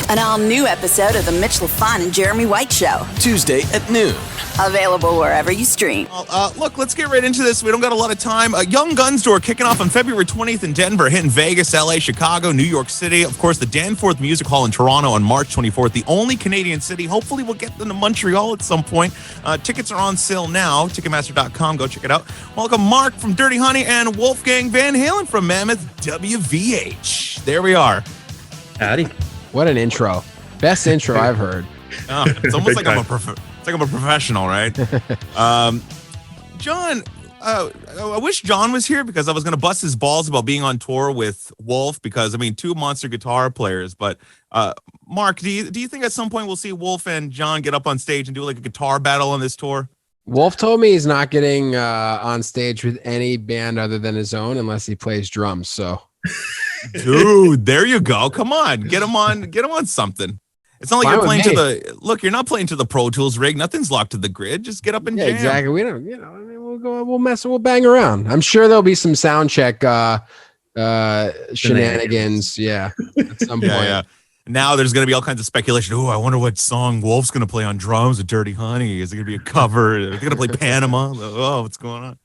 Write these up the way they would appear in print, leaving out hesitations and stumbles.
An all-new episode of The Mitch, Lafon, and Jeremy White Show. Tuesday at noon. Available wherever you stream. Look, let's get right into this. We don't got a lot of time. YoungGuns Tour kicking off on February 20th in Denver, hitting Vegas, LA, Chicago, New York City. Of course, the Danforth Music Hall in Toronto on March 24th, the only Canadian city. Hopefully, we'll get them to Montreal at some point. Tickets are on sale now. Ticketmaster.com. Go check it out. Welcome, Mark from Dirty Honey and Wolfgang Van Halen from Mammoth WVH. There we are. Howdy. What an intro. Best intro I've heard. Oh, it's almost like I'm a professional, right? John, I wish John was here because I was going to bust his balls about being on tour with Wolf because, I mean, two monster guitar players. But Mark, do you think at some point we'll see Wolf and John get up on stage and do like a guitar battle on this tour? Wolf told me he's not getting on stage with any band other than his own unless he plays drums. So, dude, there you go. Come on, get him on something. It's not like you're playing you're not playing to the Pro Tools rig. Nothing's locked to the grid. Just get up and jam. Exactly. We don't, we'll bang around. I'm sure there'll be some sound check shenanigans. Yeah. At some point. Yeah. Now there's going to be all kinds of speculation. Oh, I wonder what song Wolf's going to play on drums with Dirty Honey. Is it going to be a cover? Are they going to play Panama? Oh, what's going on?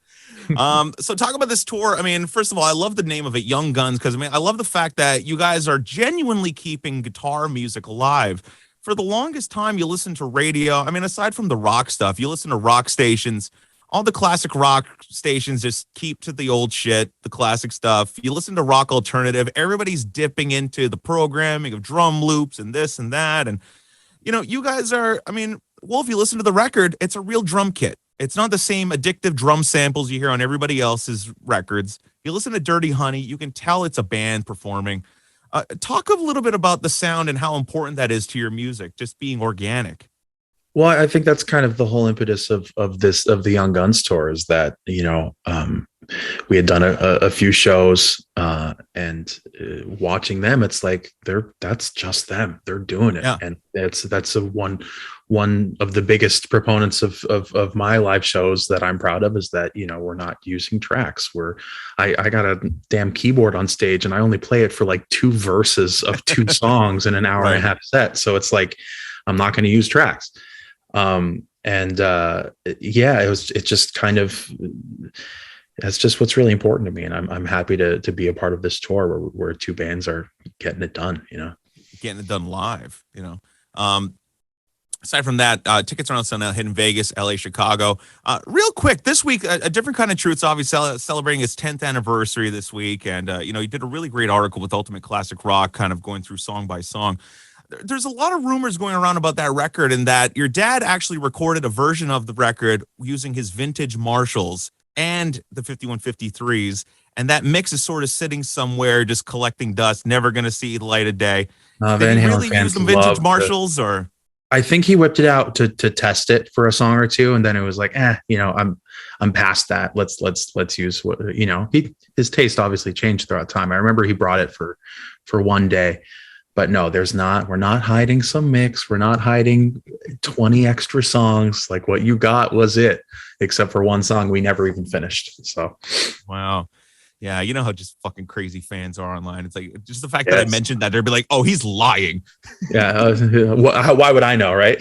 So talk about this tour. I mean, first of all, I love the name of it, YoungGuns, because I mean, I love the fact that you guys are genuinely keeping guitar music alive. For the longest time, you listen to radio. I mean, aside from the rock stuff, you listen to rock stations. All the classic rock stations just keep to the old shit, the classic stuff. You listen to rock alternative. Everybody's dipping into the programming of drum loops and this and that. And, you know, you guys are, I mean, Wolf, you listen to the record, it's a real drum kit. It's not the same addictive drum samples you hear on everybody else's records. You listen to Dirty Honey, you can tell it's a band performing. Talk a little bit about the sound and how important that is to your music, just being organic. Well, I think that's kind of the whole impetus of the YoungGuns Tour is that, you know, we had done a few shows and watching them, it's like that's just them. They're doing it. Yeah. And that's one of the biggest proponents of my live shows that I'm proud of is that, you know, we're not using tracks. I got a damn keyboard on stage and I only play it for like 2 verses of 2 songs in an hour and a half set. So it's like, I'm not going to use tracks. It's just kind of, that's just what's really important to me. And I'm happy to be a part of this tour where 2 bands are getting it done, you know, getting it done live, you know. Aside from that, tickets are on sale now, hitting Vegas, LA, Chicago. Real quick, this week, a different kind of true. It's obviously celebrating its 10th anniversary this week. And, you know, you did a really great article with Ultimate Classic Rock, kind of going through song by song. There's a lot of rumors going around about that record and that your dad actually recorded a version of the record using his vintage Marshalls and the 5153s. And that mix is sort of sitting somewhere, just collecting dust, never going to see the light of day. Did he really use some vintage Marshalls or? I think he whipped it out to test it for a song or two. And then it was like, you know, I'm past that. Let's use what, you know, his taste obviously changed throughout time. I remember he brought it for one day. But no, we're not hiding some mix. We're not hiding 20 extra songs. Like what you got was it, except for one song we never even finished. So, wow. Yeah. You know how just fucking crazy fans are online. It's like just the fact that I mentioned that they'd be like, oh, he's lying. Yeah. Why would I know? Right.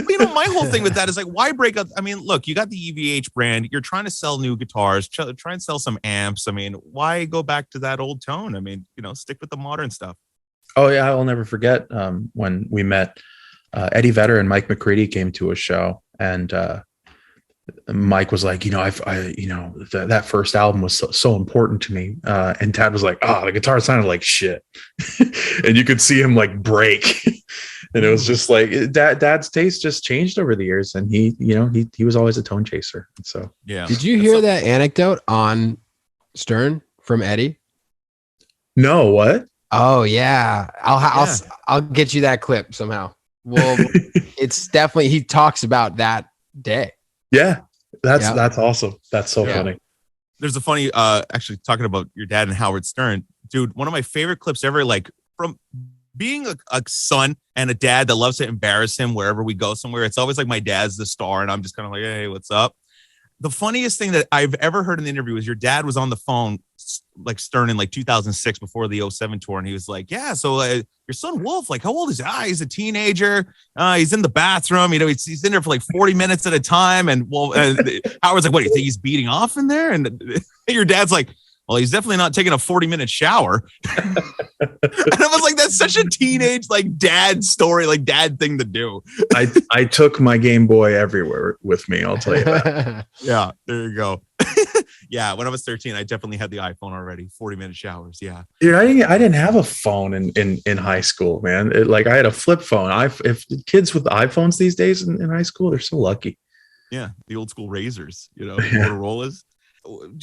You know, my whole thing with that is like, why break up? I mean, look, you got the EVH brand. You're trying to sell new guitars, try and sell some amps. I mean, why go back to that old tone? I mean, you know, stick with the modern stuff. Oh yeah, I'll never forget when we met. Eddie Vedder and Mike McCready came to a show, and Mike was like, you know, that first album was so important to me, and Dad was like, the guitar sounded like shit, and you could see him like break, and it was just like Dad's taste just changed over the years, and he was always a tone chaser. So yeah. Did you hear that anecdote on Stern from Eddie? No, what? Oh yeah, I'll get you that clip somehow. Well, it's definitely, he talks about that day. Yeah, that's awesome. That's so funny. There's a funny, actually talking about your dad and Howard Stern, dude. One of my favorite clips ever, like from being a son and a dad that loves to embarrass him wherever we go somewhere. It's always like my dad's the star, and I'm just kind of like, hey, what's up? the funniest thing that I've ever heard in the interview was your dad was on the phone, like Stern, in like 2006 before the '07 tour. And he was like, yeah, so your son Wolf, like, how old is he? He's a teenager. He's in the bathroom. You know, he's in there for like 40 minutes at a time. And Howard's like, what do you think he's beating off in there? And your dad's like, well, he's definitely not taking a 40-minute shower. And I was like, that's such a teenage, like, dad story, like dad thing to do. I took my Game Boy everywhere with me. I'll tell you that. Yeah, there you go. Yeah, when I was 13, I definitely had the iPhone already. 40-minute showers. Yeah, dude, I didn't have a phone in high school, man. I had a flip phone. If kids with iPhones these days in high school, they're so lucky. Yeah, the old school Razors, you know, Motorola's.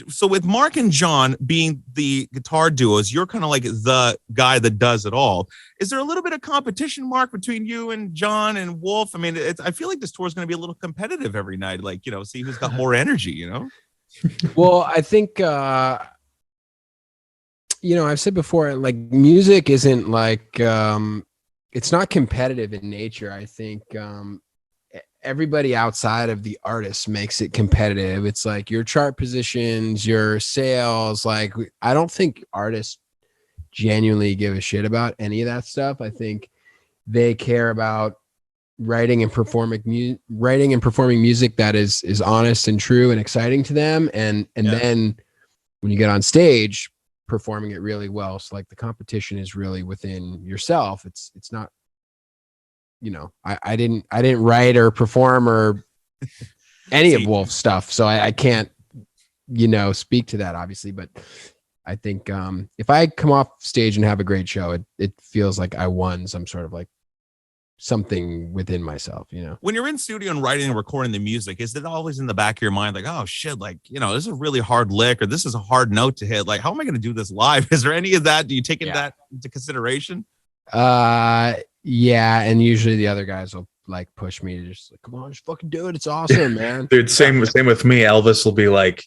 So with Marc and John being the guitar duos, you're kind of like the guy that does it all. Is there a little bit of competition, Marc, between you and John and Wolf? I mean, I feel like this tour is going to be a little competitive every night. Like, you know, see who's got more energy, you know? Well, I think, you know, I've said before, like, music isn't like, it's not competitive in nature. I think, everybody outside of the artist makes it competitive. It's like your chart positions, your sales. Like, I don't think artists genuinely give a shit about any of that stuff. I think they care about writing and performing music that is honest and true and exciting to them. And then when you get on stage, performing it really well. So like the competition is really within yourself. It's not, you know, I didn't write or perform or any of Wolf's stuff. So I can't, you know, speak to that obviously, but I think if I come off stage and have a great show, it feels like I won some sort of like something within myself, you know. When you're in studio and writing and recording the music, is it always in the back of your mind like, oh shit, like, you know, this is a really hard lick or this is a hard note to hit, like, how am I going to do this live? Is there any of that? Do you take that into consideration? Yeah, and usually the other guys will like push me to just like, come on, just fucking do it. It's awesome, man. Dude, same with me. Elvis will be like,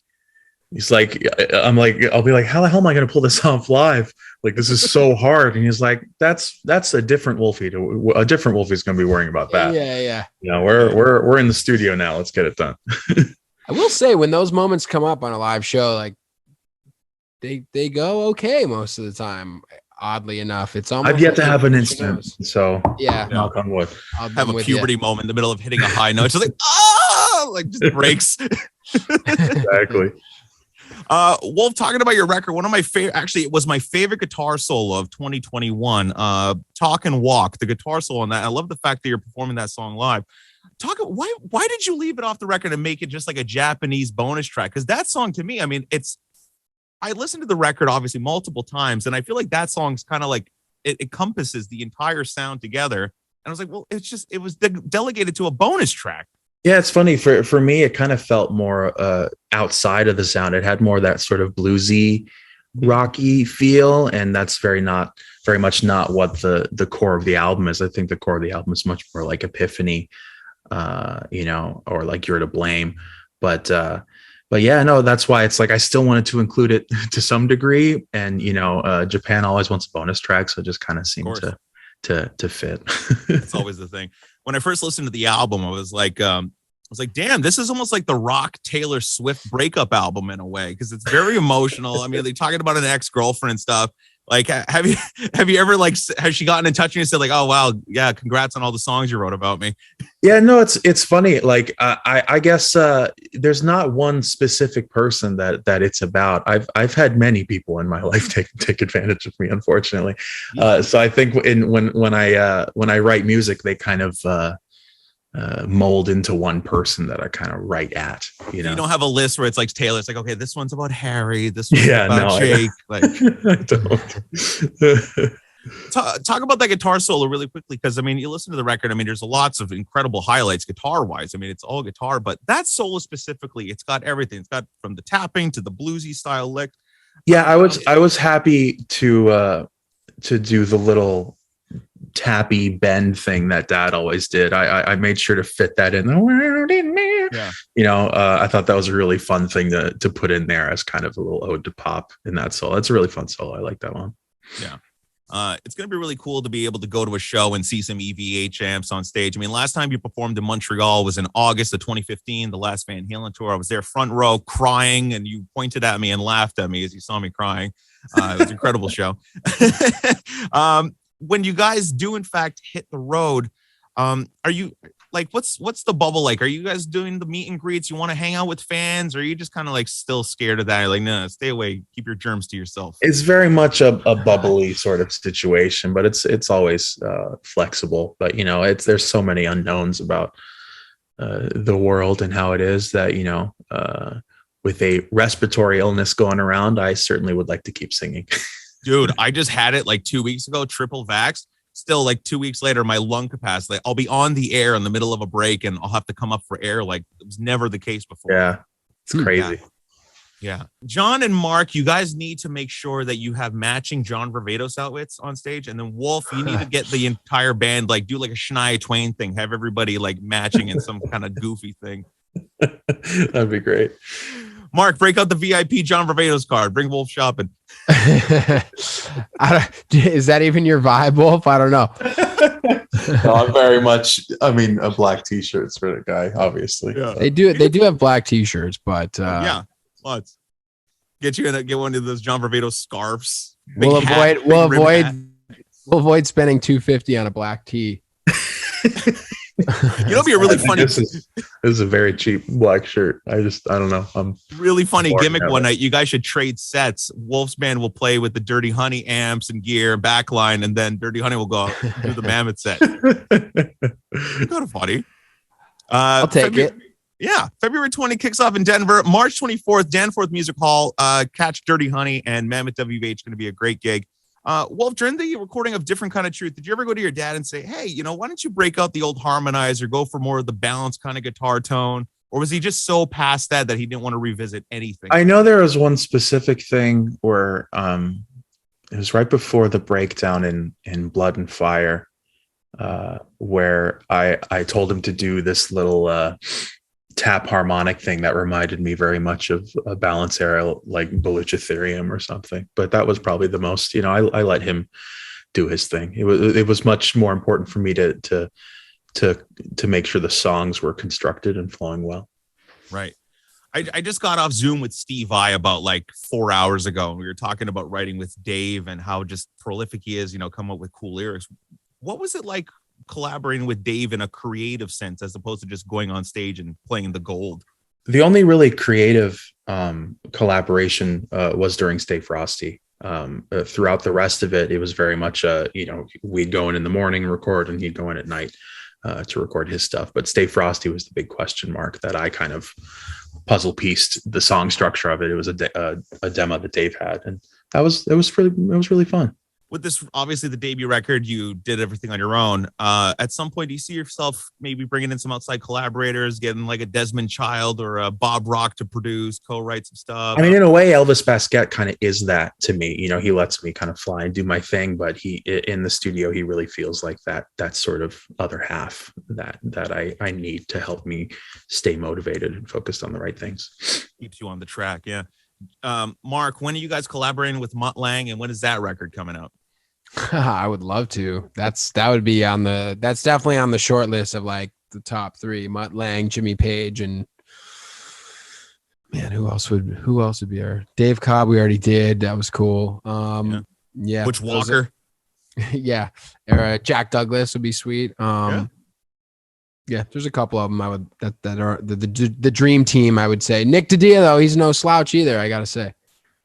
he's like, I'm like, I'll be like, how the hell am I going to pull this off live? Like, this is so hard. And he's like, that's a different Wolfie. A different Wolfie's going to be worrying about that. Yeah. You know, we're in the studio now. Let's get it done. I will say when those moments come up on a live show, like they go okay most of the time. Oddly enough, it's almost. I've yet to have an instant, so yeah. Knock on wood. Have a puberty moment in the middle of hitting a high note. It's just like, oh, like just breaks. Exactly. Wolf, talking about your record, one of my favorite, actually, it was my favorite guitar solo of 2021. Talk and Walk, the guitar solo on that. I love the fact that you're performing that song live. Why did you leave it off the record and make it just like a Japanese bonus track? Because that song to me, I mean, I listened to the record obviously multiple times, and I feel like that song's kind of like it encompasses the entire sound together. And I was like, well, it was delegated to a bonus track. Yeah, it's funny for me. It kind of felt more outside of the sound. It had more that sort of bluesy, rocky feel, and that's very much not what the core of the album is. I think the core of the album is much more like Epiphany, you know, or like You're to Blame, But yeah, no, that's why it's like I still wanted to include it to some degree, and you know, Japan always wants a bonus track, so it just kind of seemed to fit. That's always the thing. When I first listened to the album, I was like, damn, this is almost like the rock Taylor Swift breakup album in a way, because it's very emotional. I mean, they're talking about an ex-girlfriend and stuff. Like, have you ever like, has she gotten in touch with you and said like, oh wow, yeah, congrats on all the songs you wrote about me? Yeah, no, it's funny. Like, I guess there's not one specific person that it's about. I've had many people in my life take advantage of me, unfortunately. So I think when I write music, they kind of mold into one person that I kind of write at. You know, you don't have a list where it's like Taylor. It's like, okay, this one's about Harry. This one's about Jake. Like, I don't. Talk about that guitar solo really quickly, because I mean, you listen to the record. I mean, there's lots of incredible highlights guitar wise. I mean, it's all guitar, but that solo specifically, it's got everything. It's got from the tapping to the bluesy style lick. Yeah, I was happy to do the little tappy bend thing that Dad always did. I made sure to fit that in. Yeah. You know, I thought that was a really fun thing to put in there as kind of a little ode to pop in that solo. That's a really fun solo. I like that one. Yeah. It's going to be really cool to be able to go to a show and see some EVH amps on stage. I mean, last time you performed in Montreal was in August of 2015, the last Van Halen tour. I was there front row crying, and you pointed at me and laughed at me as you saw me crying. It was an incredible show. When you guys do, in fact, hit the road, are you like, what's the bubble like? Are you guys doing the meet and greets? You want to hang out with fans? Or are you just kind of like still scared of that? You're like, no, stay away. Keep your germs to yourself. It's very much a bubbly sort of situation, but it's always flexible. But, there's so many unknowns about the world and how it is that, with a respiratory illness going around, I certainly would like to keep singing. Dude, I just had it like 2 weeks ago, triple vaxxed. Still, like 2 weeks later, my lung capacity, I'll be on the air in the middle of a break and I'll have to come up for air. Like it was never the case before. Yeah, it's crazy. Yeah. John and Mark, you guys need to make sure that you have matching John Varvatos outfits on stage. And then Wolf, you need to get the entire band, like do like a Shania Twain thing, have everybody like matching in some kind of goofy thing. That'd be great. Mark, break out the VIP John Varvatos card. Bring Wolf shopping. Is that even your vibe, Wolf? I don't know. No, I'm very much. I mean, a black T-shirts for the guy, obviously. Yeah. They do have black T-shirts, but yeah, let's get one of those John Varvatos scarves. We'll avoid spending $250 on a black tee. Be a really funny. This is a very cheap black shirt. I don't know. I'm really funny gimmick one night. You guys should trade sets. Wolf's band will play with the Dirty Honey amps and gear and backline, and then Dirty Honey will go out and do the Mammoth set. Kind of funny. I'll take it. Yeah, February 20 kicks off in Denver. March 24th, Danforth Music Hall. Catch Dirty Honey and Mammoth WVH. Going to be a great gig. Wolf, during the recording of Different Kind of Truth, did you ever go to your dad and say, hey, why don't you break out the old harmonizer, go for more of the balanced kind of guitar tone? Or was he just so past that he didn't want to revisit anything? I know there was one specific thing where it was right before the breakdown in Blood and Fire, where I told him to do this little tap harmonic thing that reminded me very much of a balance era like Ethereum or something. But that was probably the most, I let him do his thing. It was much more important for me to make sure the songs were constructed and flowing well. Right. I just got off Zoom with Steve I about like 4 hours ago. And we were talking about writing with Dave and how just prolific he is, come up with cool lyrics. What was it like collaborating with Dave in a creative sense as opposed to just going on stage and playing the gold? The only really creative collaboration was during Stay Frosty. Throughout the rest of it, it was very much we'd go in the morning, record, and he'd go in at night to record his stuff. But Stay Frosty was the big question mark that I kind of puzzle pieced the song structure of it. It was a demo that Dave had, and it was really fun. With this, obviously the debut record, you did everything on your own. At some point, do you see yourself maybe bringing in some outside collaborators, getting like a Desmond Child or a Bob Rock to produce, co-write some stuff? I mean, in a way, Elvis Baskett kind of is that to me. He lets me kind of fly and do my thing, but he in the studio, he really feels like that sort of other half that I need to help me stay motivated and focused on the right things. Keeps you on the track, yeah. Mark, when are you guys collaborating with Mutt Lange, and when is that record coming out? I would love to. That's definitely on the short list of like the top three: Mutt Lange, Jimmy Page, and man, who else would be our Dave Cobb? We already did. That was cool. Yeah. Butch Walker. Yeah. Jack Douglas would be sweet. Yeah, there's a couple of them that are the dream team. I would say Nick DiDio, though, he's no slouch either. I gotta say,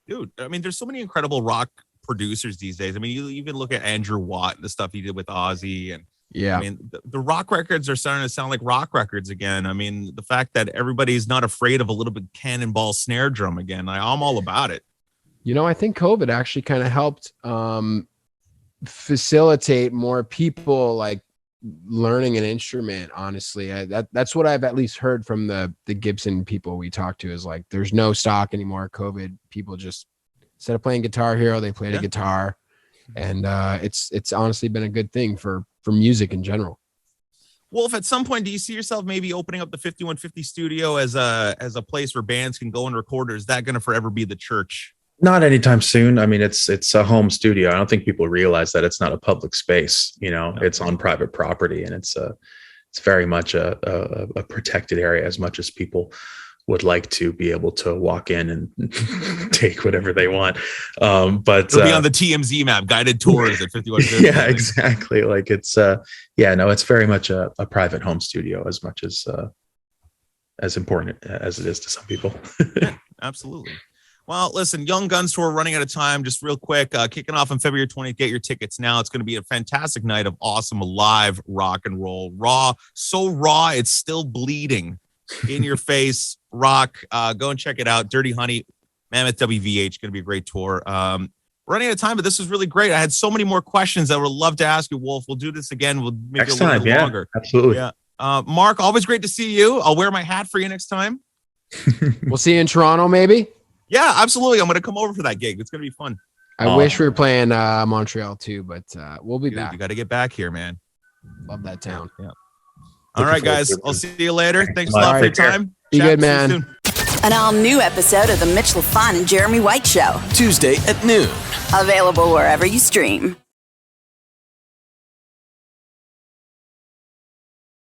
dude. I mean, there's so many incredible rock producers these days. I mean, you even look at Andrew Watt and the stuff he did with Ozzy, and yeah, I mean, the rock records are starting to sound like rock records again. I mean, the fact that everybody's not afraid of a little bit cannonball snare drum again, I'm all about it. I think COVID actually kind of helped facilitate more people like learning an instrument. Honestly, that's what I've at least heard from the Gibson people we talked to, is like there's no stock anymore. COVID people just, instead of playing Guitar Hero, they played a guitar, and it's honestly been a good thing for music in general. Wolf, at some point, do you see yourself maybe opening up the 5150 studio as a place where bands can go and record, or is that going to forever be the church? Not anytime soon. I mean, it's a home studio. I don't think people realize that it's not a public space. It's on private property, and it's very much a protected area, as much as people would like to be able to walk in and take whatever they want. But it'll be on the TMZ map, guided tours at 5150. Yeah, exactly. Like it's it's very much a private home studio, as much as important as it is to some people. Yeah, absolutely. Well, listen, YoungGuns Tour running out of time. Just real quick, kicking off on February 20th. Get your tickets now. It's going to be a fantastic night of awesome live rock and roll. Raw, so raw, it's still bleeding in your face. Rock. Go and check it out. Dirty Honey, Mammoth WVH. Going to be a great tour. Running out of time, but this was really great. I had so many more questions I would love to ask you, Wolf. We'll do this again. We'll make it a little bit longer. Absolutely. Yeah. Mark, always great to see you. I'll wear my hat for you next time. We'll see you in Toronto, maybe. Yeah, absolutely. I'm going to come over for that gig. It's going to be fun. I wish we were playing Montreal too, but we'll be back. You got to get back here, man. Love that town. Yeah. All right, guys. I'll see you later. Thanks a lot for your time. Be good, man. An all-new episode of the Mitch Lafon and Jeremy White Show. Tuesday at noon. Available wherever you stream.